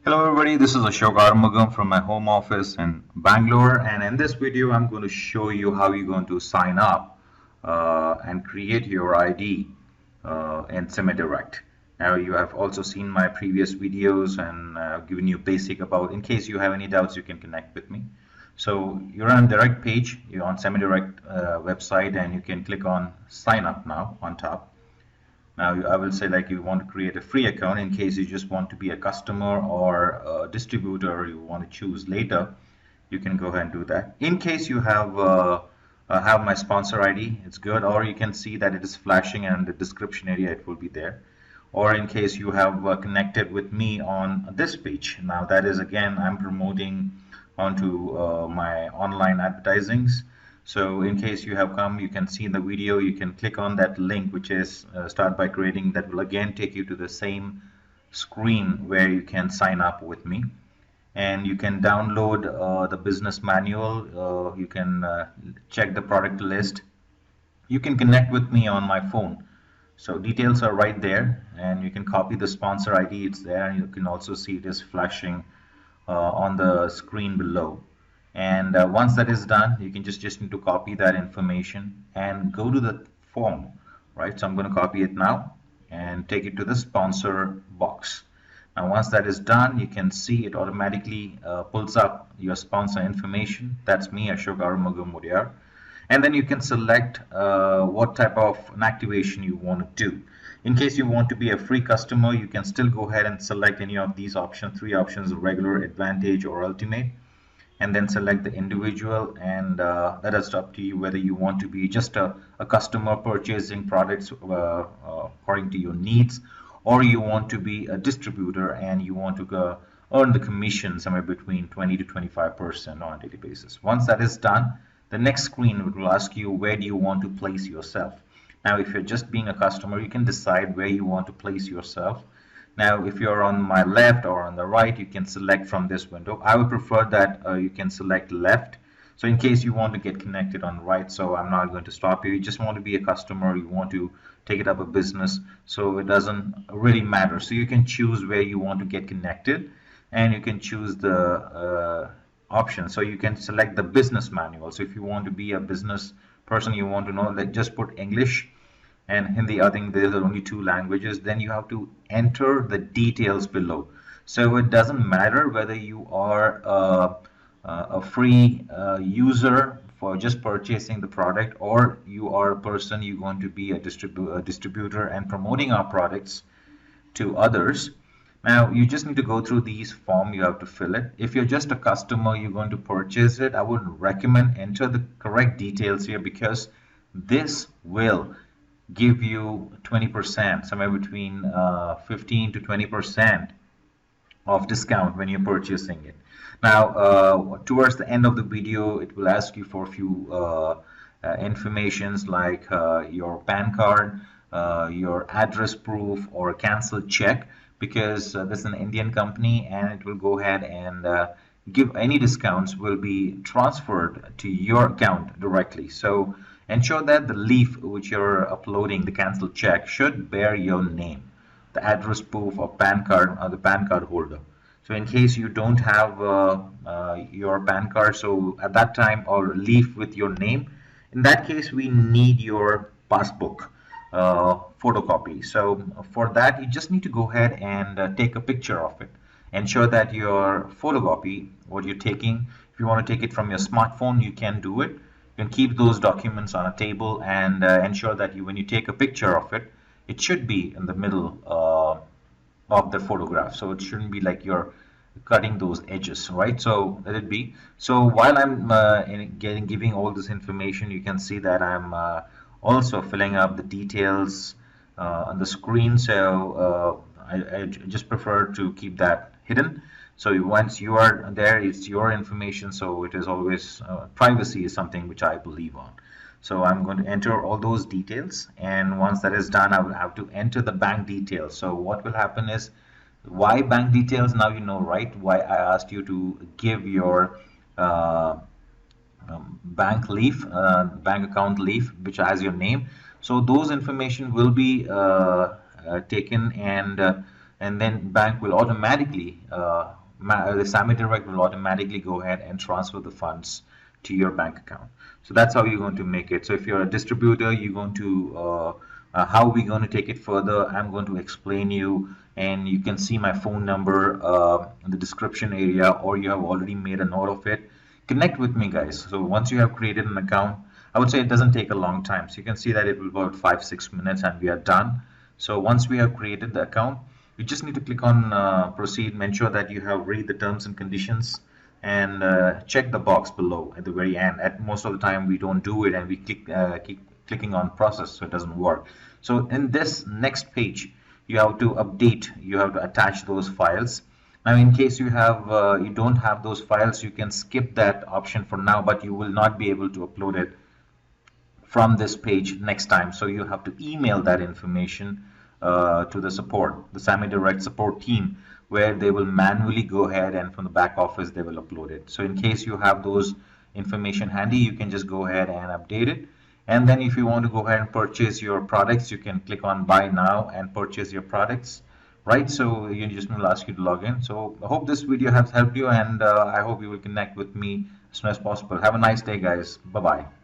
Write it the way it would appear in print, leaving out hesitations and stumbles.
Hello everybody, this is Ashok Arumugam from my home office in Bangalore, and in this video I'm going to show you how you're going to sign up and create your ID in SemiDirect. Now you have also seen my previous videos and I've given you basic about, in case you have any doubts you can connect with me. So you're on direct page, you're on SemiDirect website, and you can click on sign up now on top. Now I will say, like, you want to create a free account in case you just want to be a customer or a distributor you want to choose later. You can go ahead and do that. In case you have my sponsor ID, it's good, or you can see that it is flashing and the description area it will be there. Or in case you have connected with me on this page. Now that is, again, I'm promoting onto my online advertisings. So in case you have come, you can see in the video, you can click on that link, which is start by creating. That will again take you to the same screen where you can sign up with me. And you can download the business manual. You can check the product list. You can connect with me on my phone. So details are right there, and you can copy the sponsor ID. It's there, and you can also see it is flashing on the screen below. And once that is done, you can just need to copy that information and go to the form, right? So I'm going to copy it now and take it to the sponsor box. Now once that is done, you can see it automatically pulls up your sponsor information. That's me, Ashok Arumugam Mudiyar. And then you can select what type of an activation you want to do. In case you want to be a free customer, you can still go ahead and select any of these options, three options: regular, advantage, or ultimate, and then select the individual. And that is up to you whether you want to be just a customer purchasing products according to your needs, or you want to be a distributor and you want to earn the commission somewhere between 20 to 25% on a daily basis. Once that is done, the next screen will ask you, where do you want to place yourself? Now if you're just being a customer, you can decide where you want to place yourself. Now if you're on my left or on the right, you can select from this window. I would prefer that you can select left, so in case you want to get connected on right. So I'm not going to stop you. You just want to be a customer, you want to take it up a business, so it doesn't really matter. So you can choose where you want to get connected, and you can choose the option. So you can select the business manual. So if you want to be a business person, you want to know, like, just put English and Hindi. I think there are only two languages. Then you have to enter the details below. So it doesn't matter whether you are a free user for just purchasing the product, or you are a person, you're going to be a distributor and promoting our products to others. Now you just need to go through these form, you have to fill it. If you're just a customer, you're going to purchase it, I would recommend enter the correct details here, because this will give you 20%, somewhere between 15 to 20% of discount when you're purchasing it. Now towards the end of the video, it will ask you for a few informations like your PAN card, your address proof, or a canceled check, because this is an Indian company, and it will go ahead and give any discounts will be transferred to your account directly. So ensure that the leaf which you're uploading, the canceled check, should bear your name, the address proof, or PAN card, or the PAN card holder. So in case you don't have your PAN card, so at that time, or leaf with your name, in that case we need your passbook photocopy. So for that, you just need to go ahead and take a picture of it. Ensure that your photocopy, what you're taking, if you want to take it from your smartphone, you can do it. You can keep those documents on a table, and ensure that when you take a picture of it, it should be in the middle of the photograph. So it shouldn't be like you're cutting those edges, right? So let it be. So while I'm giving all this information, you can see that I'm also filling up the details on the screen. So I just prefer to keep that hidden. So once you are there, it's your information, so it is always privacy is something which I believe on. So I'm going to enter all those details, and once that is done, I will have to enter the bank details. So what will happen is, why bank details? Now you know, right, why I asked you to give your bank leaf, bank account leaf, which has your name. So those information will be taken and and then bank will automatically, the Sammy Direct will automatically go ahead and transfer the funds to your bank account. So that's how you're going to make it. So if you're a distributor, you're going to how we're going to take it further, I'm going to explain you, and you can see my phone number in the description area, or you have already made a note of it. Connect with me, guys. So once you have created an account, I would say it doesn't take a long time. So you can see that it will about 5-6 minutes and we are done. So once we have created the account, you just need to click on proceed, make sure that you have read the terms and conditions, and check the box below at the very end. At most of the time we don't do it, and we keep clicking on process, so it doesn't work. So in this next page, you have to update, you have to attach those files. Now in case you have you don't have those files, you can skip that option for now, but you will not be able to upload it from this page next time. So you have to email that information to the support, the Sammy Direct support team, where they will manually go ahead and from the back office they will upload it. So in case you have those information handy, you can just go ahead and update it. And then if you want to go ahead and purchase your products, you can click on buy now and purchase your products, right? So you just will ask you to log in. So I hope this video has helped you, and I hope you will connect with me as soon as possible. Have a nice day, guys. Bye bye.